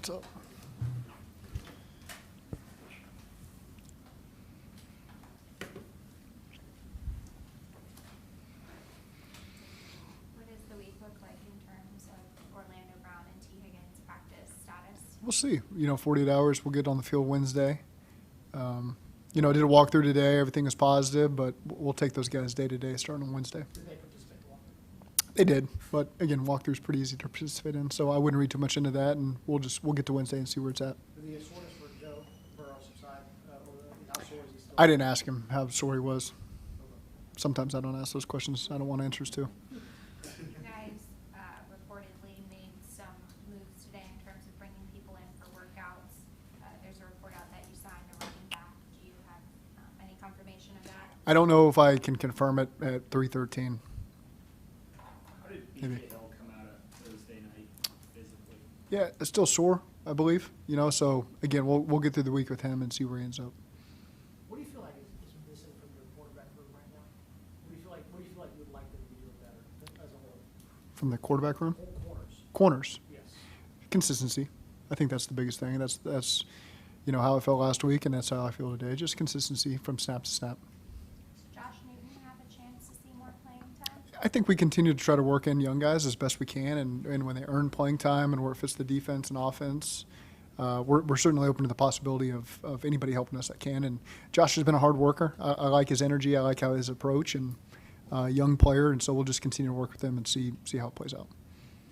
What's up? What does the week look like in terms of Orlando Brown and T. Higgins' practice status? We'll see. 48 hours. We'll get on the field Wednesday. Did a walkthrough today. Everything was positive, but we'll take those guys day to day starting on Wednesday. Did they participate in walkthrough? They did, but again, walkthrough is pretty easy to participate in, so I wouldn't read too much into that, and we'll get to Wednesday and see where it's at. Did the soreness for Joe Burrow subside? How sore is he still? I didn't ask him how sore he was. Sometimes I don't ask those questions. I don't want answers to. You guys reportedly made some moves today in terms of bringing people in for workouts. There's a report out that you signed a running back. Do you have any confirmation of that? I don't know if I can confirm it at 3:13. How did Maybe. BKL come out of Thursday night physically? Yeah, it's still sore, I believe. So again, we'll get through the week with him and see where he ends up. What do you feel like is missing from your quarterback room right now? What do you feel like you would like them to be doing better as a whole? From the quarterback room? Whole corners. Corners. Yes. Consistency. I think that's the biggest thing. That's how I felt last week, and that's how I feel today. Just consistency from snap to snap. Does Josh Newton have a chance to see more playing time? I think we continue to try to work in young guys as best we can, and when they earn playing time and where it fits the defense and offense, we're certainly open to the possibility of anybody helping us that can. And Josh has been a hard worker. I like his energy. I like how his approach, and young player, and so we'll just continue to work with him and see how it plays out.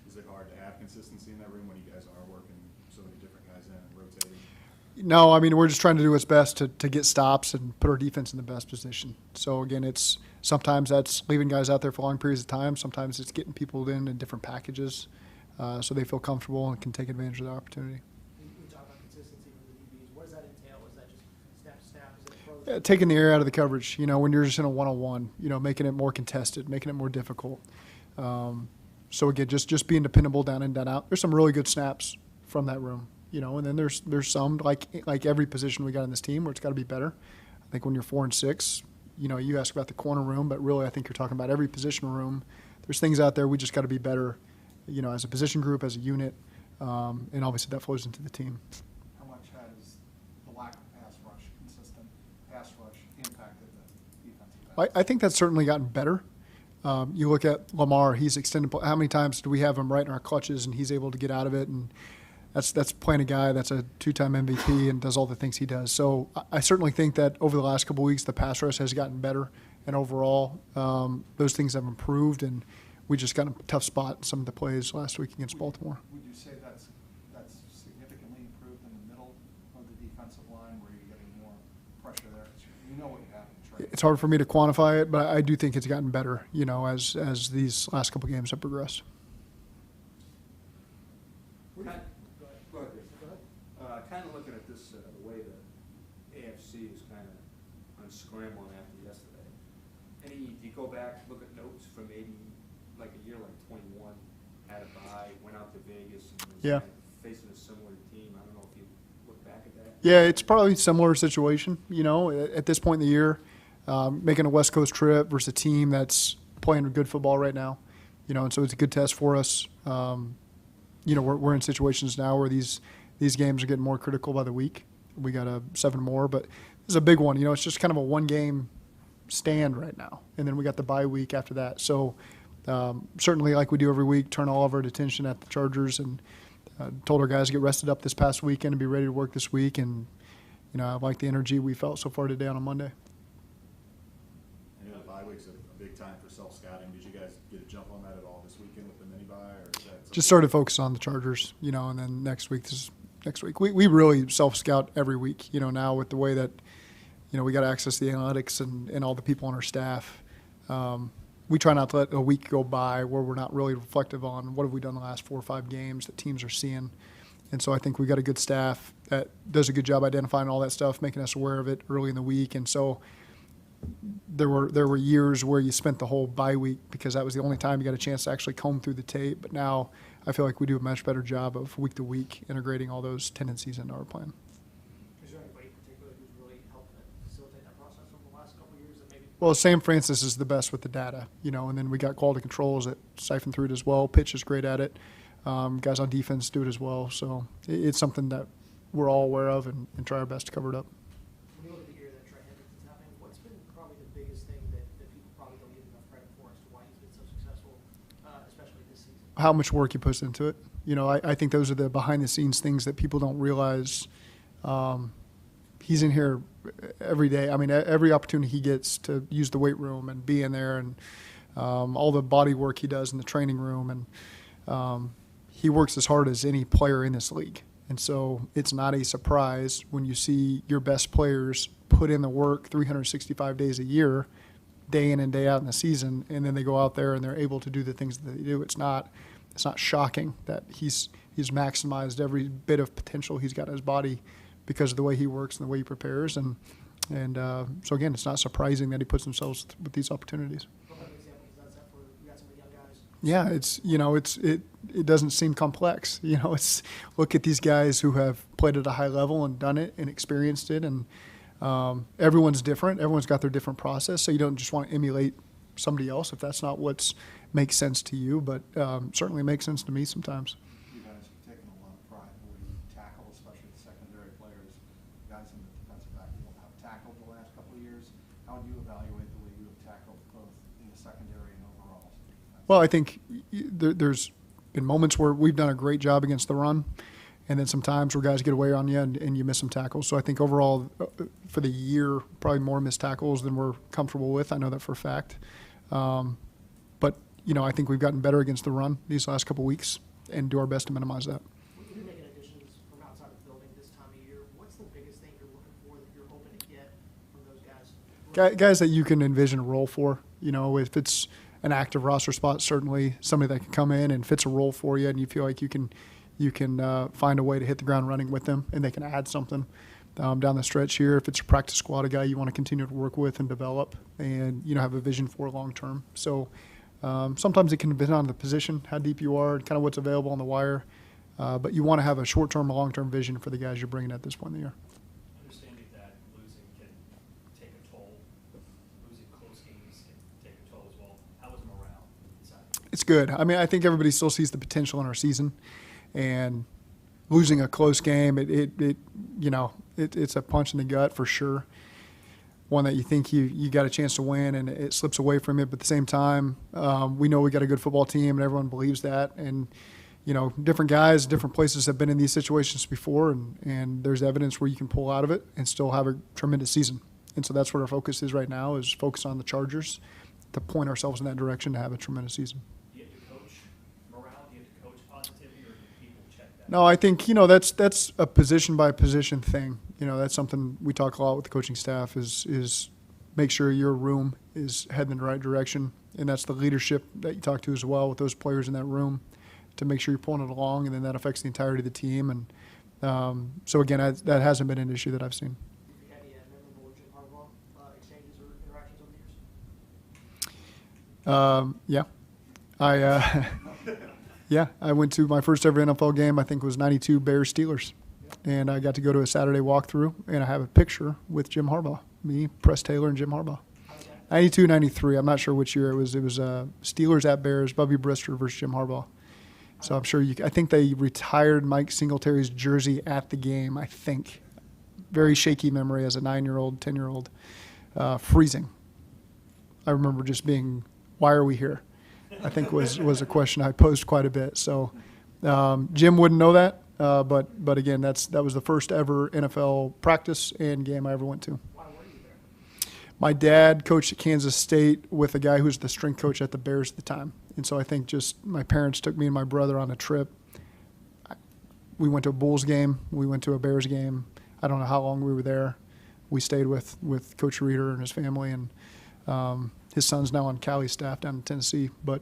Is it hard to have consistency in that room when you guys are working so many different guys in and rotating? No, I mean, we're just trying to do what's best to get stops and put our defense in the best position. So, again, it's sometimes that's leaving guys out there for long periods of time. Sometimes it's getting people in different packages so they feel comfortable and can take advantage of the opportunity. We talk about consistency for the DBs. What does that entail? Is that just snap to snap? Is it approach? Yeah, taking the air out of the coverage, when you're just in a one-on-one, making it more contested, making it more difficult. So, again, just being dependable down in, down out. There's some really good snaps from that room. And then there's some, like every position we got in this team, where it's got to be better. I think when you're 4 and 6, you ask about the corner room, but really I think you're talking about every position room. There's things out there we just got to be better, as a position group, as a unit, and obviously that flows into the team. How much has the lack of pass rush, consistent pass rush, impacted the defensive pass? I think that's certainly gotten better. You look at Lamar; he's extended. How many times do we have him right in our clutches, and he's able to get out of it? And that's playing a guy that's a 2-time MVP and does all the things he does. So I certainly think that over the last couple of weeks, the pass rush has gotten better, and overall, those things have improved. And we just got in a tough spot in some of the plays last week against Baltimore. Would you say that's significantly improved in the middle of the defensive line, where you're getting more pressure there? You know what you have in trade. It's hard for me to quantify it, but I do think it's gotten better, as these last couple of games have progressed. Kind of looking at this, the way the AFC is kind of unscrambling after yesterday. Do you go back, look at notes from maybe like a year like 21, had a bye, went out to Vegas, and was Yeah. kind of facing a similar team? I don't know if you look back at that. Yeah, it's probably a similar situation, at this point in the year, making a West Coast trip versus a team that's playing good football right now, and so it's a good test for us. We're in situations now where these games are getting more critical by the week. We got 7 more, but this is a big one. It's just kind of a one-game stand right now, and then we got the bye week after that. So certainly, like we do every week, turn all of our attention at the Chargers, and told our guys to get rested up this past weekend and be ready to work this week. And I like the energy we felt so far today on a Monday. I know the bye week's a big time for self-scouting. Did you guys get a jump on that at all this weekend with the mini bye, or is that Just started focusing on the Chargers, and then next week. We really self-scout every week, now with the way that, we got to access the analytics and all the people on our staff. We try not to let a week go by where we're not really reflective on what have we done the last 4 or 5 games that teams are seeing. And so I think we got a good staff that does a good job identifying all that stuff, making us aware of it early in the week. And so there were years where you spent the whole bye week because that was the only time you got a chance to actually comb through the tape. But now I feel like we do a much better job of week to week integrating all those tendencies into our plan. Is there anybody in particular who's really helped facilitate that process over the last couple of years that maybe? Well, Sam Francis is the best with the data, and then we got quality controls that siphon through it as well. Pitch is great at it. Guys on defense do it as well. So it's something that we're all aware of and try our best to cover it up. When you look at the year that Trey Hendrickson's happening, what's been probably the biggest thing that people probably don't give enough credit for as to why he's been so successful, especially this season? How much work he puts into it. I think those are the behind-the-scenes things that people don't realize. He's in here every day. I mean, every opportunity he gets to use the weight room and be in there, and all the body work he does in the training room, and he works as hard as any player in this league. And so it's not a surprise when you see your best players put in the work 365 days a year, day in and day out in the season, and then they go out there and they're able to do the things that they do. It's not shocking that he's maximized every bit of potential he's got in his body because of the way he works and the way he prepares. And so again, it's not surprising that he puts himself with these opportunities. What kind of examples does that set for you got some of the young guys? Yeah, it doesn't seem complex. It's look at these guys who have played at a high level and done it and experienced it, and everyone's different. Everyone's got their different process, so you don't just want to emulate somebody else if that's not what makes sense to you. But certainly makes sense to me sometimes. You guys have taken a lot of pride in the way you tackle, especially the secondary players. Guys in the defensive backfield have tackled the last couple of years. How do you evaluate the way you have tackled both in the secondary and overall? Well, I think there's been moments where we've done a great job against the run, and then sometimes where guys get away on you and you miss some tackles. So I think overall for the year, probably more missed tackles than we're comfortable with. I know that for a fact. But, I think we've gotten better against the run these last couple of weeks and do our best to minimize that. When you're making additions from outside the building this time of year, what's the biggest thing you're looking for that you're hoping to get from those guys? Guys that you can envision a role for. If it's an active roster spot, certainly somebody that can come in and fits a role for you, and you feel like you can find a way to hit the ground running with them, and they can add something down the stretch here. If it's a practice squad, a guy you want to continue to work with and develop, and have a vision for long term. So sometimes it can depend on the position, how deep you are, and kind of what's available on the wire. But you want to have a short term and long term vision for the guys you're bringing at this point in the year. Understanding that losing can take a toll, losing close games can take a toll as well. How is morale inside? It's good. I mean, I think everybody still sees the potential in our season, and losing a close game, it's a punch in the gut for sure. One that you think you got a chance to win, and it slips away from it. But at the same time, we know we got a good football team, and everyone believes that. And different guys, different places have been in these situations before, and there's evidence where you can pull out of it and still have a tremendous season. And so that's what our focus is right now, is focus on the Chargers to point ourselves in that direction to have a tremendous season. Do you have to coach morale? Do you have to coach positivity, or do people check that? No, I think that's a position by position thing. That's something we talk a lot with the coaching staff is make sure your room is heading in the right direction, and that's the leadership that you talk to as well with those players in that room to make sure you're pulling it along, and then that affects the entirety of the team. And so again, that hasn't been an issue that I've seen. Have you had any memorable Jim Harbaugh exchanges or interactions over the years? Yeah, I went to my first ever NFL game. I think it was '92 Bears Steelers, and I got to go to a Saturday walkthrough, and I have a picture with Jim Harbaugh, me, Press Taylor, and Jim Harbaugh. 92, 93. I'm not sure which year it was. It was Steelers at Bears, Bubby Brister versus Jim Harbaugh. So I'm sure I think they retired Mike Singletary's jersey at the game. I think. Very shaky memory as a 9-year-old, 10-year-old, freezing. I remember just being, why are we here? I think was a question I posed quite a bit. So Jim wouldn't know that, but again, that was the first ever NFL practice and game I ever went to. Why were you there? My dad coached at Kansas State with a guy who was the strength coach at the Bears at the time, and so I think just my parents took me and my brother on a trip. We went to a Bulls game. We went to a Bears game. I don't know how long we were there. We stayed with Coach Reeder and his family, and his son's now on Cali's staff down in Tennessee. But,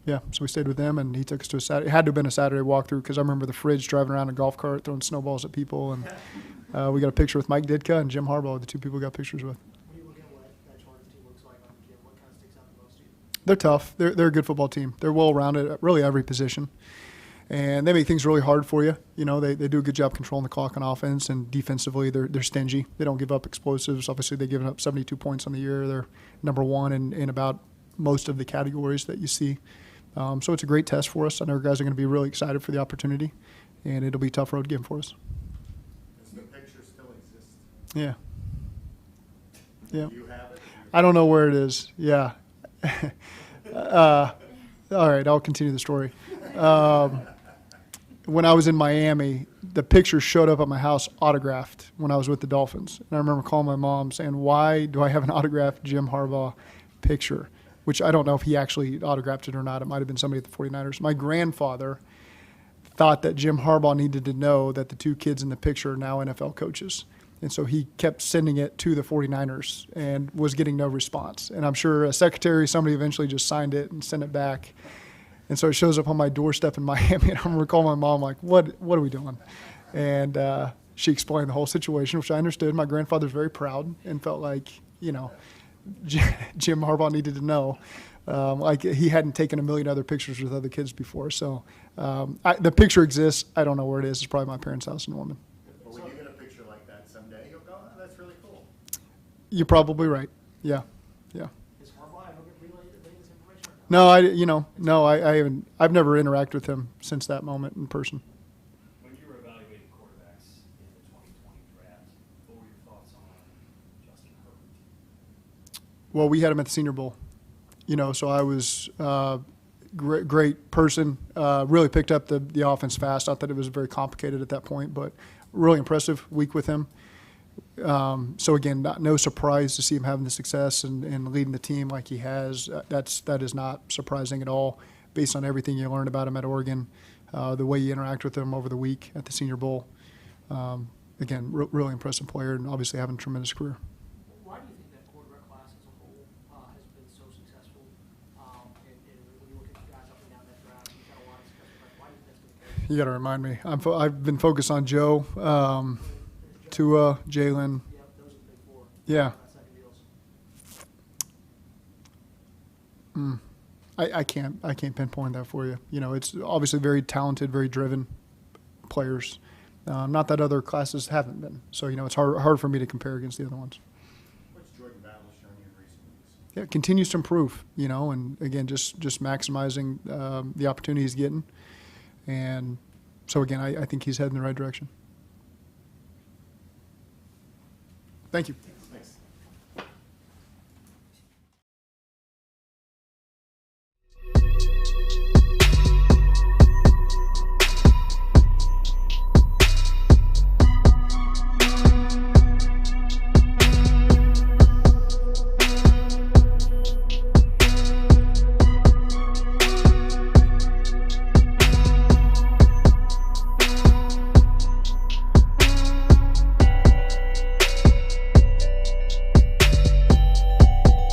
yeah, so we stayed with them, and he took us to a Saturday. It had to have been a Saturday walkthrough because I remember the fridge driving around a golf cart throwing snowballs at people. And we got a picture with Mike Ditka and Jim Harbaugh, the two people we got pictures with. When you look at what that Chargers team looks like on the gym, what kind of sticks out the most to you? They're tough. They're a good football team. They're well-rounded at really every position. And they make things really hard for you. They do a good job controlling the clock on offense, and defensively they're stingy. They don't give up explosives. Obviously, they've given up 72 points on the year. They're number one in about most of the categories that you see. So it's a great test for us. I know our guys are going to be really excited for the opportunity, and it'll be a tough road game for us. Does the picture still exist? Yeah. Yeah. Do you have it? I don't know where it is. Yeah. All right, I'll continue the story. When I was in Miami, the picture showed up at my house autographed when I was with the Dolphins. And I remember calling my mom saying, why do I have an autographed Jim Harbaugh picture? Which I don't know if he actually autographed it or not. It might have been somebody at the 49ers. My grandfather thought that Jim Harbaugh needed to know that the two kids in the picture are now NFL coaches. And so he kept sending it to the 49ers and was getting no response. And I'm sure a secretary, somebody eventually just signed it and sent it back. And so it shows up on my doorstep in Miami. And I remember calling my mom, like, what are we doing? And she explained the whole situation, which I understood. My grandfather's very proud and felt like, Jim Harbaugh needed to know. Like he hadn't taken a million other pictures with other kids before. So the picture exists. I don't know where it is. It's probably my parents' house in Norman. But when you get a picture like that someday, you'll go, oh, that's really cool. You're probably right. Yeah. Yeah. Is Harbaugh ever relayed the Bengals information or not? No, I haven't. I've never interacted with him since that moment in person. When you were evaluating quarterbacks in the 2020 draft, what were your thoughts on Justin Herbert? Well, we had him at the Senior Bowl, so I was great person. Really picked up the offense fast. I thought it was very complicated at that point, but really impressive week with him. So again, no surprise to see him having the success and leading the team like he has. That is not surprising at all, based on everything you learned about him at Oregon, the way you interact with him over the week at the Senior Bowl. Again, really impressive player, and obviously having a tremendous career. Why do you think that quarterback class as a whole has been so successful? And when you look at the guys up and down that draft, you've got a lot of successful guys. Why do you think that's been the case? You got to remind me. I've been focused on Joe, Tua, Jalen. Yep, those are the big four. Yeah. Second deals. I can't pinpoint that for you. It's obviously very talented, very driven players. Not that other classes haven't been. So it's hard for me to compare against the other ones. What's Jordan Battle shown you in recent weeks? Yeah, it continues to improve. And again, just maximizing the opportunity he's getting. And so again, I think he's heading in the right direction. Thank you.